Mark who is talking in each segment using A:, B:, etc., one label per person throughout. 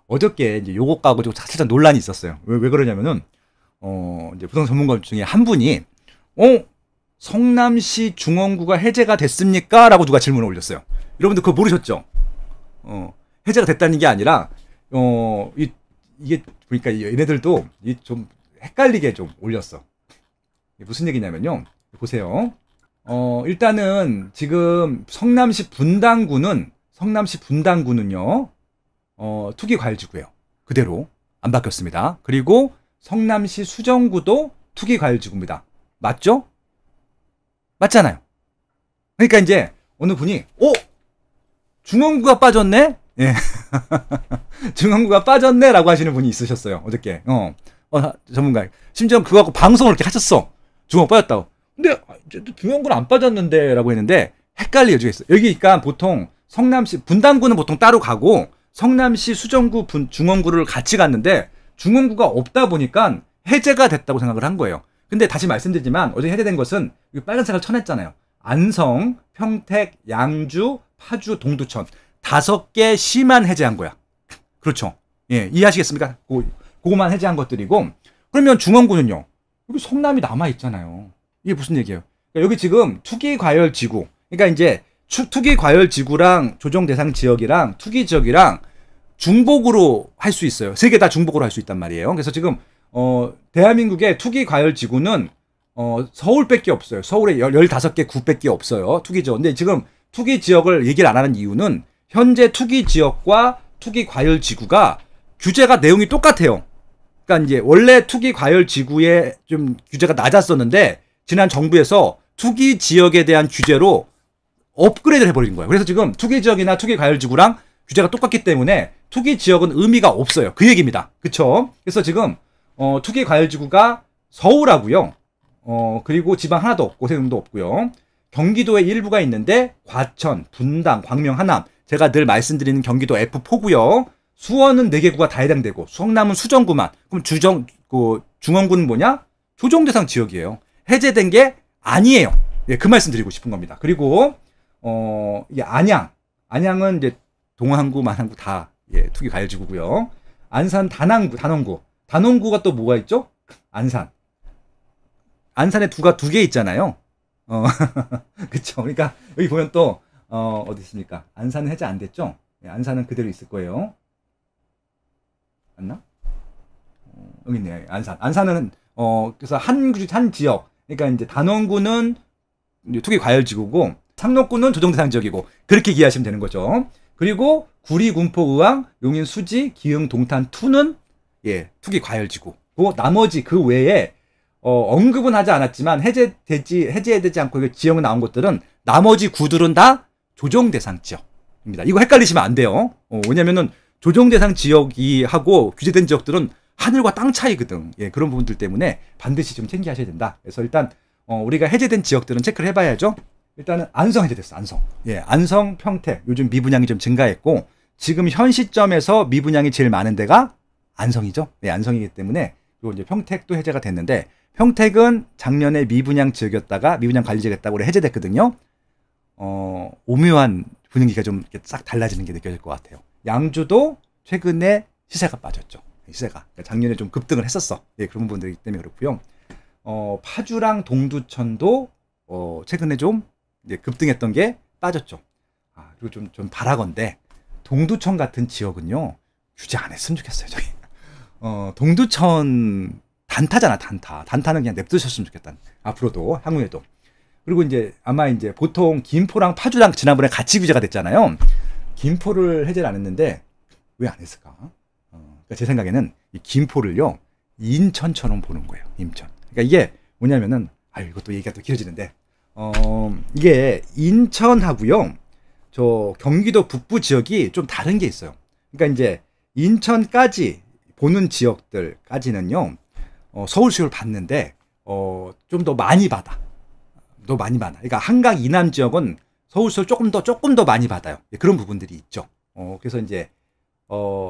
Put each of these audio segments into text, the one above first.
A: 어저께 이제 요거 가지고 좀 살짝 논란이 있었어요. 왜 그러냐면은, 이제 부동산 전문가 중에 한 분이, 성남시 중원구가 해제가 됐습니까? 라고 누가 질문을 올렸어요. 여러분들 그거 모르셨죠? 해제가 됐다는 게 아니라, 이게, 보니까 얘네들도 좀 헷갈리게 좀 올렸어. 무슨 얘기냐면요. 보세요. 일단은 지금 성남시 분당구는요, 투기과열지구예요. 그대로 안 바뀌었습니다. 그리고 성남시 수정구도 투기과열지구입니다. 맞죠? 맞잖아요. 그러니까 이제 어느 분이 중원구가 빠졌네? 예. 중원구가 빠졌네? 라고 하시는 분이 있으셨어요. 어저께. 전문가. 심지어 그거 갖고 방송을 이렇게 하셨어. 중원구 빠졌다고. 근데 중원구는 안 빠졌는데? 라고 했는데 헷갈리게 해주겠어요. 여기 그러니까 보통 성남시, 분당구는 보통 따로 가고 성남시 수정구, 중원구를 같이 갔는데 중원구가 없다 보니까 해제가 됐다고 생각을 한 거예요. 근데 다시 말씀드리지만 어제 해제된 것은 빨간색을 쳐냈잖아요. 안성, 평택, 양주, 파주, 동두천 5개 시만 해제한 거야. 그렇죠. 예, 이해하시겠습니까? 그거만 해제한 것들이고. 그러면 중원구는요. 여기 성남이 남아있잖아요. 이게 무슨 얘기예요? 그러니까 여기 지금 투기과열지구. 그러니까 이제 투기과열지구랑 조정대상 지역이랑 투기지역이랑 중복으로 할 수 있어요. 3개 다 중복으로 할 수 있단 말이에요. 그래서 지금 대한민국의 투기과열지구는 서울밖에 없어요. 서울에 15개 구밖에 없어요. 투기지역. 근데 지금 투기지역을 얘기를 안 하는 이유는 현재 투기지역과 투기과열지구가 규제가 내용이 똑같아요. 그러니까 이제 원래 투기과열지구에 좀 규제가 낮았었는데 지난 정부에서 투기지역에 대한 규제로 업그레이드를 해버린 거예요. 그래서 지금 투기지역이나 투기과열지구랑 규제가 똑같기 때문에 투기지역은 의미가 없어요. 그 얘기입니다. 그쵸? 그래서 지금 투기과열지구가 서울하고요. 그리고 지방 하나도 없고 세종도 없고요. 경기도에 일부가 있는데 과천, 분당, 광명, 하남. 제가 늘 말씀드리는 경기도 F4고요. 수원은 4개 구가 다 해당되고 성남은 수정구만. 그럼 중원구는 뭐냐? 조정대상 지역이에요. 해제된 게 아니에요. 예, 그 말씀 드리고 싶은 겁니다. 그리고 이게 안양은 이제 동안구, 만안구 다 투기과열지구고요. 안산, 단원구가 또 뭐가 있죠? 안산에 두 개 있잖아요. 그쵸. 그러니까 여기 보면 또 어디 있습니까? 안산은 해제 안 됐죠? 예, 안산은 그대로 있을 거예요. 맞나? 여기 있네. 안산은 그래서 한 지역. 그러니까 이제 단원구는 투기과열지구고 상록구는 조정대상 지역이고 그렇게 이해하시면 되는 거죠. 그리고 구리, 군포, 의왕, 용인, 수지, 기흥, 동탄, 투는 투기과열지구. 그 나머지 그 외에 언급은 하지 않았지만 해제되지 않고 지역은 나온 것들은 나머지 구들은 다 조정대상 지역입니다. 이거 헷갈리시면 안 돼요. 왜냐면은 조정대상 지역이 하고 규제된 지역들은 하늘과 땅 차이거든. 예, 그런 부분들 때문에 반드시 좀 챙겨하셔야 된다. 그래서 일단 우리가 해제된 지역들은 체크를 해봐야죠. 일단은 안성 해제됐어. 안성. 예, 안성, 평택. 요즘 미분양이 좀 증가했고 지금 현 시점에서 미분양이 제일 많은 데가 안성이죠. 네, 안성이기 때문에 그리고 이제 평택도 해제가 됐는데 평택은 작년에 미분양 지역이었다가 미분양 관리 지역이었다고 올해 해제됐거든요. 오묘한 분위기가 좀 싹 달라지는 게 느껴질 것 같아요. 양주도 최근에 시세가 빠졌죠. 시세가 그러니까 작년에 좀 급등을 했었어. 네, 그런 부분들이기 때문에 그렇고요. 파주랑 동두천도 최근에 좀 이제 급등했던 게 빠졌죠. 그리고 좀 바라건대 동두천 같은 지역은요 규제 안 했으면 좋겠어요. 저희 동두천 단타잖아. 단타는 그냥 냅두셨으면 좋겠다. 앞으로도 향후에도. 그리고 이제 아마 이제 보통 김포랑 파주랑 지난번에 같이 규제가 됐잖아요. 김포를 해제를 안 했는데 왜 안 했을까? 그러니까 제 생각에는 이 김포를요 인천처럼 보는 거예요. 인천. 그러니까 이게 뭐냐면은 이것도 얘기가 또 길어지는데 이게 인천하고요 저 경기도 북부 지역이 좀 다른 게 있어요. 그러니까 이제 인천까지 보는 지역들까지는요 서울 수요를 받는데 좀 더 많이 받아. 그러니까 한강 이남 지역은 서울 수요를 조금 더 많이 받아요. 그런 부분들이 있죠. 그래서 이제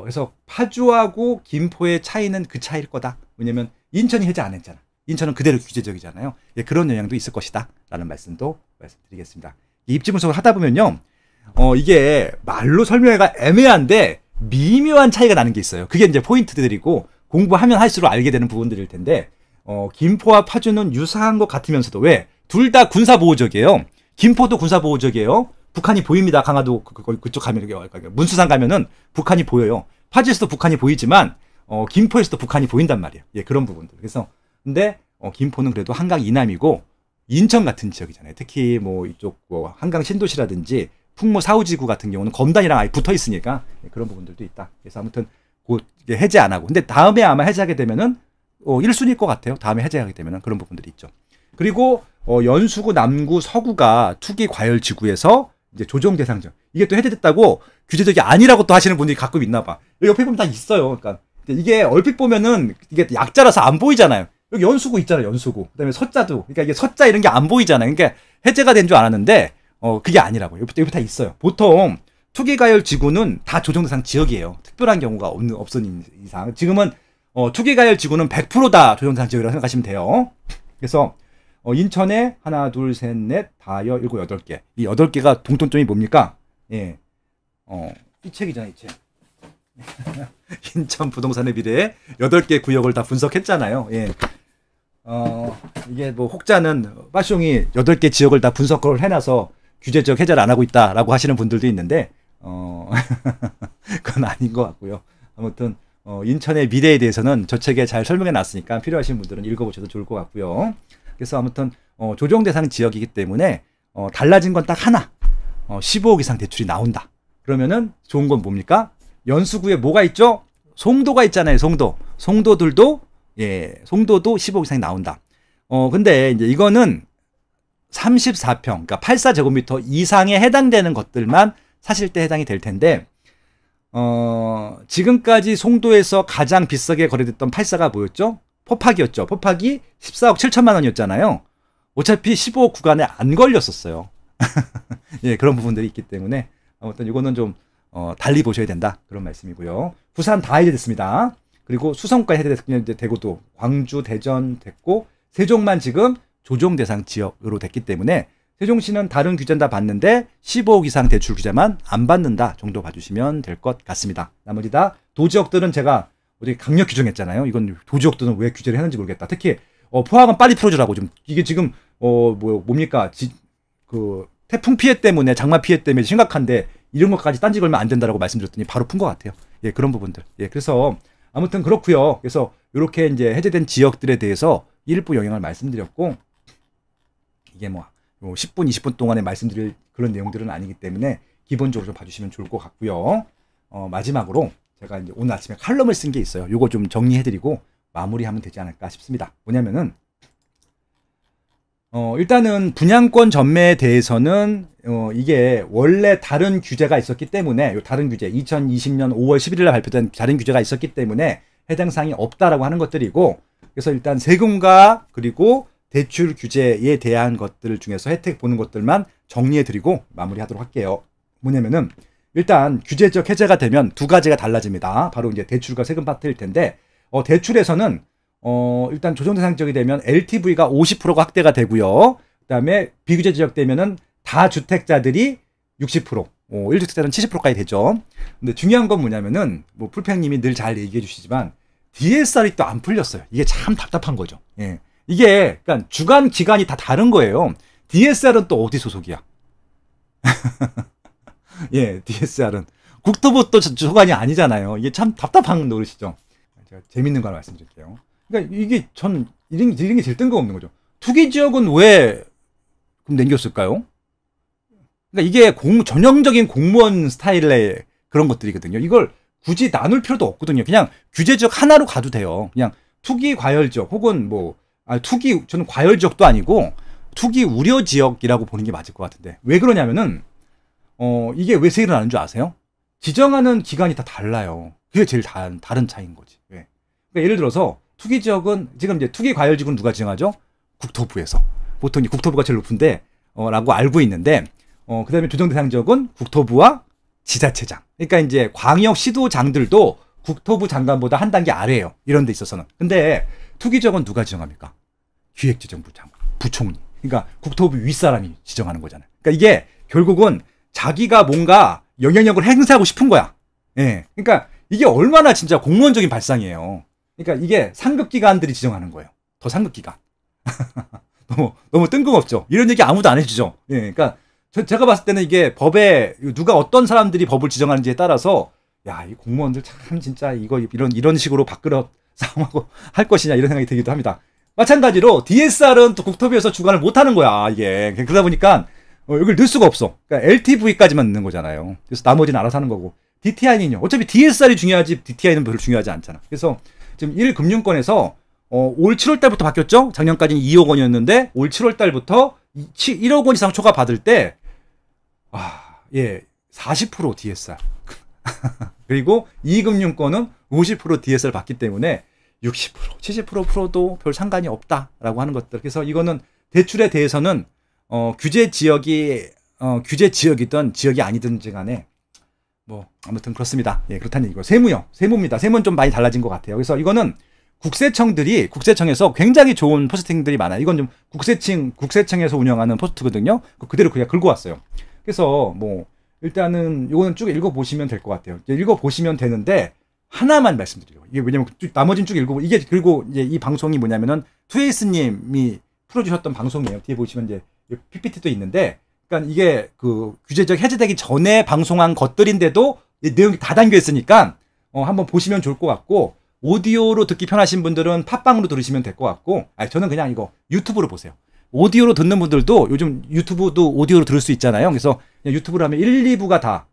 A: 그래서 파주하고 김포의 차이는 그 차이일 거다. 왜냐면 인천이 해제 안 했잖아. 인천은 그대로 규제적이잖아요. 그런 영향도 있을 것이다. 라는 말씀도 말씀드리겠습니다. 입지 분석을 하다 보면요. 이게 말로 설명하기가 애매한데 미묘한 차이가 나는 게 있어요. 그게 이제 포인트들이고 공부하면 할수록 알게 되는 부분들일 텐데 김포와 파주는 유사한 것 같으면서도 왜? 둘 다 군사보호적이에요. 김포도 군사보호적이에요. 북한이 보입니다. 강화도 그쪽 가면 문수산 가면은 북한이 보여요. 파주에서도 북한이 보이지만 김포에서도 북한이 보인단 말이에요. 예, 그런 부분들. 그래서 근데 김포는 그래도 한강 이남이고 인천 같은 지역이잖아요. 특히 뭐 이쪽 한강 신도시라든지 풍무 사후지구 같은 경우는 검단이랑 아예 붙어 있으니까 그런 부분들도 있다. 그래서 아무튼 해제 안 하고. 근데 다음에 아마 해제하게 되면은 1순위일 것 같아요. 다음에 해제하게 되면은 그런 부분들이 있죠. 그리고 연수구, 남구, 서구가 투기 과열 지구에서 이제 조정 대상적. 이게 또 해제됐다고 규제적이 아니라고 또 하시는 분들이 가끔 있나 봐. 여기 옆에 보면 다 있어요. 그러니까 이게 얼핏 보면은 이게 약자라서 안 보이잖아요. 여기 연수구 있잖아요. 연수구. 그다음에 서자도. 그러니까 이게 서자 이런 게 안 보이잖아요. 그러니까 해제가 된 줄 알았는데 그게 아니라고요. 여기 다 있어요. 보통 투기과열 지구는 다 조정 대상 지역이에요. 특별한 경우가 없는 이상. 지금은 투기과열 지구는 100% 다 조정 대상 지역이라고 생각하시면 돼요. 그래서 인천에 하나, 둘, 셋, 넷, 다여, 일곱, 8개. 이 8개가 공통점이 뭡니까? 예. 이 책이잖아요, 이 책. 인천 부동산의 미래에 8개 구역을 다 분석했잖아요. 예. 이게 뭐 혹자는 빠숑이 8개 지역을 다 분석을 해놔서 규제적 해제를 안 하고 있다라고 하시는 분들도 있는데 그건 아닌 것 같고요. 아무튼 인천의 미래에 대해서는 저 책에 잘 설명해 놨으니까 필요하신 분들은 읽어보셔도 좋을 것 같고요. 그래서 아무튼 조정 대상 지역이기 때문에 달라진 건 딱 하나. 15억 이상 대출이 나온다. 그러면은 좋은 건 뭡니까? 연수구에 뭐가 있죠? 송도가 있잖아요. 송도들도 송도도 15억 이상이 나온다. 근데 이제 이거는 34평, 그러니까 84제곱미터 이상에 해당되는 것들만 사실 때 해당이 될 텐데 지금까지 송도에서 가장 비싸게 거래됐던 84가 뭐였죠? 포팍이었죠. 포팍이 14억 7천만 원이었잖아요. 어차피 15억 구간에 안 걸렸었어요. 예, 그런 부분들이 있기 때문에 아무튼 이거는 좀 달리 보셔야 된다. 그런 말씀이고요. 부산 다 해제됐습니다. 그리고 수성까지 해제되고도 광주, 대전 됐고 세종만 지금 조정 대상 지역으로 됐기 때문에 세종시는 다른 규제는 다 받는데 15억 이상 대출 규제만 안 받는다 정도 봐주시면 될 것 같습니다. 나머지 다 도지역들은 제가 어디 강력 규정했잖아요. 이건 도지역들은 왜 규제를 했는지 모르겠다. 특히 포항은 빨리 풀어주라고 좀 이게 지금 뭡니까 그 태풍 피해 때문에 장마 피해 때문에 심각한데 이런 것까지 딴지 걸면 안 된다라고 말씀드렸더니 바로 푼 것 같아요. 예, 그런 부분들. 예, 그래서 아무튼 그렇고요. 그래서 이렇게 이제 해제된 지역들에 대해서 일부 영향을 말씀드렸고 이게 뭐 10분, 20분 동안에 말씀드릴 그런 내용들은 아니기 때문에 기본적으로 좀 봐주시면 좋을 것 같고요. 마지막으로 제가 이제 오늘 아침에 칼럼을 쓴 게 있어요. 요거 좀 정리해드리고 마무리하면 되지 않을까 싶습니다. 뭐냐면은 일단은 분양권 전매에 대해서는 이게 원래 다른 규제가 있었기 때문에 다른 규제 2020년 5월 11일에 발표된 다른 규제가 있었기 때문에 해당 사항이 없다라고 하는 것들이고 그래서 일단 세금과 그리고 대출 규제에 대한 것들 중에서 혜택 보는 것들만 정리해드리고 마무리하도록 할게요. 뭐냐면은 일단 규제적 해제가 되면 두 가지가 달라집니다. 바로 이제 대출과 세금 파트일 텐데 대출에서는 일단 조정 대상 지역이 되면 LTV가 50%가 확대가 되고요. 그다음에 비규제 지역 되면은 다주택자들이 60%, 1주택자는 70%까지 되죠. 근데 중요한 건 뭐냐면은 뭐 풀팽님이 늘 잘 얘기해 주시지만 DSR이 또 안 풀렸어요. 이게 참 답답한 거죠. 예. 이게 그러니까 주관 기간이 다 다른 거예요. DSR은 또 어디 소속이야? 예, DSR은 국토부 또 주관이 아니잖아요. 이게 참 답답한 노릇이죠. 제가 재밌는 걸 말씀드릴게요. 그러니까 이게 전 이런 게 제일 뜬금없는 거죠. 투기 지역은 왜 그럼 남겼을까요? 그러니까 이게 전형적인 공무원 스타일의 그런 것들이거든요. 이걸 굳이 나눌 필요도 없거든요. 그냥 규제 지역 하나로 가도 돼요. 그냥 투기 과열 지역 혹은 저는 과열 지역도 아니고 투기 우려 지역이라고 보는 게 맞을 것 같은데 왜 그러냐면은 이게 왜 세일을 하는 줄 아세요? 지정하는 기간이 다 달라요. 그게 제일 다른 차이인 거지. 왜? 그러니까 예를 들어서 투기 지역은 지금 이제 투기 과열 지구는 누가 지정하죠? 국토부에서. 보통 국토부가 제일 높은데 라고 알고 있는데 그다음에 조정 대상 지역은 국토부와 지자체장. 그러니까 이제 광역 시도장들도 국토부 장관보다 한 단계 아래예요. 이런 데 있어서는. 근데 투기 지역은 누가 지정합니까? 기획재정부 장관, 부총리. 그러니까 국토부 윗사람이 지정하는 거잖아요. 그러니까 이게 결국은 자기가 뭔가 영향력을 행사하고 싶은 거야. 예. 그러니까 이게 얼마나 진짜 공무원적인 발상이에요. 그러니까 이게 상급기관들이 지정하는 거예요. 더 상급기관. 너무 뜬금없죠. 이런 얘기 아무도 안 해주죠. 예. 그러니까 제가 봤을 때는 이게 법에 누가 어떤 사람들이 법을 지정하는지에 따라서 야, 이 공무원들 참 진짜 이런 식으로 밥그릇 싸움하고 할 것이냐 이런 생각이 들기도 합니다. 마찬가지로 DSR은 또 국토부에서 주관을 못 하는 거야, 이게. 그러다 보니까 여기를 넣을 수가 없어. 그러니까 LTV까지만 넣는 거잖아요. 그래서 나머지는 알아서 하는 거고. DTI는요. 어차피 DSR이 중요하지 DTI는 별로 중요하지 않잖아. 그래서 지금 1금융권에서 올 7월 달부터 바뀌었죠? 작년까지는 2억 원이었는데 올 7월 달부터 1억 원 이상 초과 받을 때 40% DSR. 그리고 2금융권은 50% DSR 받기 때문에 60%, 70%도 별 상관이 없다라고 하는 것들. 그래서 이거는 대출에 대해서는 규제 지역이든 지역이 아니든지 간에 뭐 아무튼 그렇습니다. 예, 그렇다는 얘기고. 세무입니다. 세무는 좀 많이 달라진 것 같아요. 그래서 이거는 국세청에서 굉장히 좋은 포스팅들이 많아요. 이건 좀 국세청에서 운영하는 포스트거든요. 그대로 그냥 긁고 왔어요. 그래서 뭐 일단은 이거는 쭉 읽어보시면 될 것 같아요. 읽어보시면 되는데 하나만 말씀드려요. 이게 왜냐면 나머지는 쭉 읽어보 이게 그리고 이제 이 방송이 뭐냐면은 투에이스님이 풀어주셨던 방송이에요. 뒤에 보시면 이제 PPT도 있는데, 그러니까 이게 그 규제적 해제되기 전에 방송한 것들인데도 내용이 다 담겨 있으니까 한번 보시면 좋을 것 같고, 오디오로 듣기 편하신 분들은 팟빵으로 들으시면 될 것 같고, 저는 그냥 이거 유튜브로 보세요. 오디오로 듣는 분들도 요즘 유튜브도 오디오로 들을 수 있잖아요. 그래서 그냥 유튜브로 하면 1, 2부가 다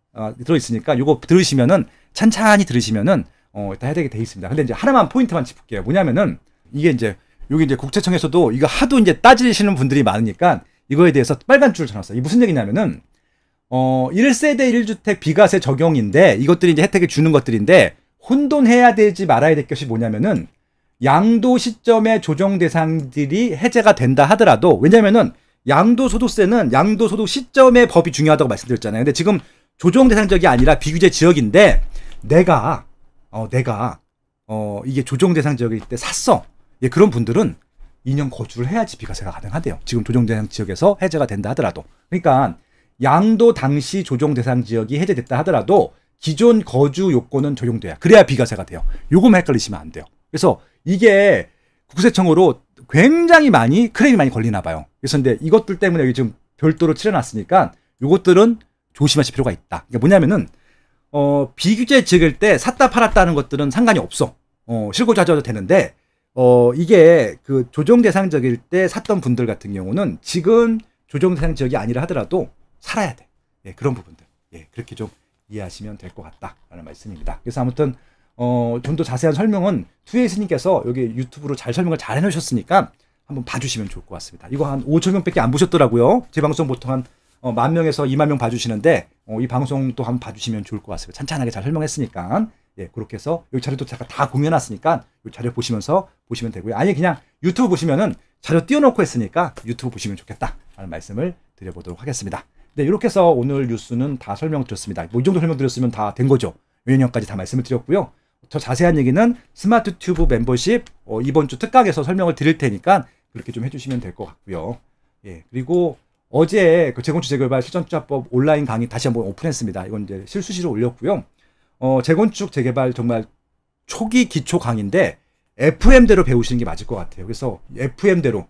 A: 들어있으니까 이거 들으시면은 찬찬히 들으시면은 일단 해당이 돼 있습니다. 근데 이제 하나만 포인트만 짚을게요. 뭐냐면은 이게 이제 여기 이제 국세청에서도 이거 하도 이제 따지시는 분들이 많으니까 이거에 대해서 빨간 줄을 쳐놨어요. 이 무슨 얘기냐면은 1세대 1주택 비과세 적용인데 이것들이 이제 혜택을 주는 것들인데 혼돈해야 되지 말아야 될 것이 뭐냐면은 양도 시점의 조정 대상들이 해제가 된다 하더라도, 왜냐면은 양도소득세는 양도소득 시점의 법이 중요하다고 말씀드렸잖아요. 근데 지금 조정 대상 지역이 아니라 비규제 지역인데 내가 이게 조정 대상 지역일 때 샀어. 예, 그런 분들은 2년 거주를 해야지 비과세가 가능하대요. 지금 조정 대상 지역에서 해제가 된다 하더라도. 그러니까 양도 당시 조정 대상 지역이 해제됐다 하더라도 기존 거주 요건은 적용돼야, 그래야 비과세가 돼요. 요거만 헷갈리시면 안 돼요. 그래서 이게 국세청으로 굉장히 클레임이 많이 걸리나 봐요. 그래서 근데 이것들 때문에 여기 지금 별도로 칠해놨으니까 요것들은 조심하실 필요가 있다. 그러니까 뭐냐면은 비규제 지역일 때 샀다 팔았다 하는 것들은 상관이 없어. 실고자져도 되는데 이게 그 조정 대상 지역일 때 샀던 분들 같은 경우는 지금 조정 대상 지역이 아니라 하더라도 살아야 돼. 예, 그런 부분들. 예, 그렇게 좀 이해하시면 될 것 같다라는 말씀입니다. 그래서 아무튼 좀 더 자세한 설명은 투에이스님께서 여기 유튜브로 잘 설명을 잘 해놓으셨으니까 한번 봐주시면 좋을 것 같습니다. 이거 한 5천 명밖에 안 보셨더라고요. 제 방송 보통 한 10,000명에서 20,000명 봐주시는데 이 방송도 한번 봐주시면 좋을 것 같습니다. 찬찬하게 잘 설명했으니까. 예, 그렇게 해서 여기 자료도 제가 다 공유해놨으니까 이 자료 보시면서 보시면 되고요. 아니 그냥 유튜브 보시면은 자료 띄워놓고 했으니까 유튜브 보시면 좋겠다라는 말씀을 드려보도록 하겠습니다. 네, 이렇게 해서 오늘 뉴스는 다 설명드렸습니다. 뭐 이 정도 설명드렸으면 다 된 거죠. 내년까지 다 말씀을 드렸고요. 더 자세한 얘기는 스마트 튜브 멤버십 이번 주 특강에서 설명을 드릴 테니까 그렇게 좀 해주시면 될 것 같고요. 예, 그리고 어제 그 재건축 재개발 실전투자법 온라인 강의 다시 한번 오픈했습니다. 이건 이제 실수시로 올렸고요. 재건축 재개발 정말 초기 기초 강의인데 FM대로 배우시는 게 맞을 것 같아요. 그래서 FM대로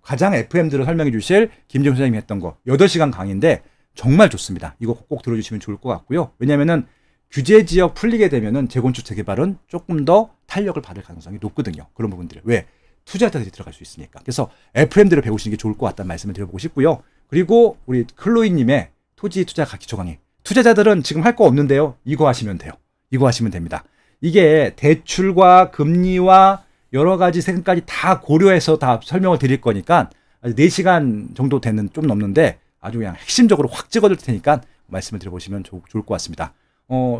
A: 가장 FM대로 설명해 주실 김정수 선생님이 했던 거 8시간 강의인데 정말 좋습니다. 이거 꼭 들어주시면 좋을 것 같고요. 왜냐면은 규제 지역 풀리게 되면은 재건축 재개발은 조금 더 탄력을 받을 가능성이 높거든요. 그런 부분들을. 왜? 투자자들이 들어갈 수 있으니까. 그래서 FM대로 배우시는 게 좋을 것 같다는 말씀을 드려보고 싶고요. 그리고 우리 클로이님의 토지 투자 기초 강의. 투자자들은 지금 할 거 없는데요. 이거 하시면 돼요. 이거 하시면 됩니다. 이게 대출과 금리와 여러 가지 세금까지 다 고려해서 다 설명을 드릴 거니까 4시간 정도 되는 좀 넘는데 아주 그냥 핵심적으로 확 찍어줄 테니까 말씀을 드려보시면 좋을 것 같습니다.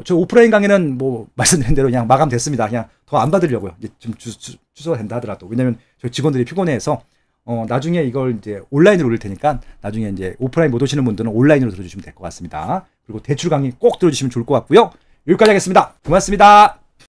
A: 저 오프라인 강의는 뭐 말씀드린 대로 그냥 마감됐습니다. 그냥 더 안 받으려고요. 이제 좀 취소가 된다 하더라도. 왜냐면 저희 직원들이 피곤해서 나중에 이걸 이제 온라인으로 올릴 테니까 나중에 이제 오프라인 못 오시는 분들은 온라인으로 들어주시면 될 것 같습니다. 그리고 대출 강의 꼭 들어주시면 좋을 것 같고요. 여기까지 하겠습니다. 고맙습니다.